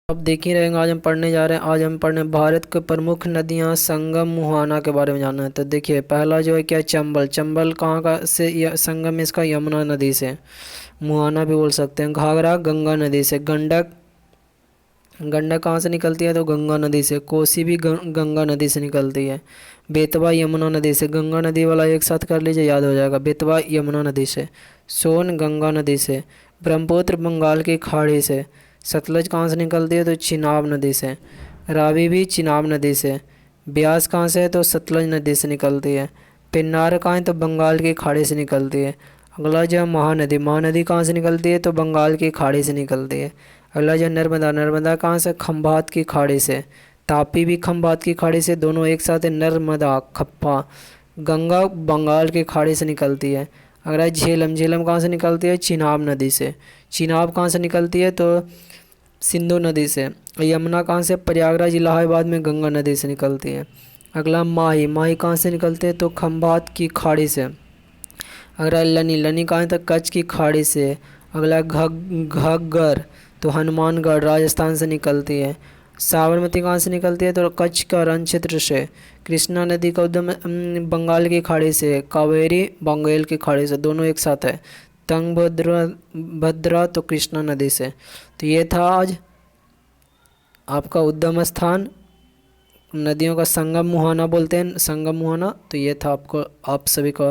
अब देख ही रहेंगे, आज हम पढ़ने जा रहे हैं। आज हम पढ़ने भारत के प्रमुख नदियां, संगम, मुहाना के बारे में जानना है। तो देखिए, पहला जो है क्या, चंबल। चंबल कहाँ का से संगम इसका यमुना नदी से। मुहाना भी बोल सकते हैं। घाघरा गंगा नदी से। गंडक, गंडक कहाँ से निकलती है, तो गंगा नदी से। कोसी भी गंगा नदी से निकलती है। बेतवा यमुना नदी से। गंगा नदी वाला एक साथ कर लीजिए, याद हो जाएगा। बेतवा यमुना नदी से। सोन गंगा नदी से। ब्रह्मपुत्र बंगाल की खाड़ी से। सतलज कहाँ से निकलती है, तो चिनाब नदी से। रावी भी चिनाब नदी से। ब्यास कहाँ से है, तो सतलज नदी से निकलती है। पिन्नार कहाँ है, तो बंगाल की खाड़ी से निकलती है। अगला जो है महानदी। महानदी कहाँ से निकलती है, तो बंगाल की खाड़ी से निकलती है। अगला जो नर्मदा। नर्मदा कहाँ से, खंभात की खाड़ी से। तापी भी खंभात की खाड़ी से, दोनों एक साथ है, नर्मदा खप्पा। गंगा बंगाल की खाड़ी से निकलती है। अगला झेलम। झेलम कहाँ से निकलती है, चिनाब नदी से। चिनाब कहाँ से निकलती है, तो सिंधु नदी से। यमुना कहाँ से, प्रयागराज इलाहाबाद में गंगा नदी से निकलती है। अगला माही। माही कहाँ से निकलते हैं, तो खंभात की खाड़ी से। अगला लनी। लनी कहाँ है, तो कच्छ की खाड़ी से। अगला घग्गर, तो हनुमानगढ़ राजस्थान से निकलती है। साबरमती कहाँ से निकलती है, तो कच्छ का रण क्षेत्र से। कृष्णा नदी का उद्गम बंगाल की खाड़ी से। कावेरी बंगाल की खाड़ी से, दोनों एक साथ है। तुंगभद्रा भद्रा तो कृष्णा नदी से। तो ये था आज आपका उद्गम स्थान, नदियों का संगम मुहाना बोलते हैं, संगम मुहाना। तो ये था आपको, आप सभी का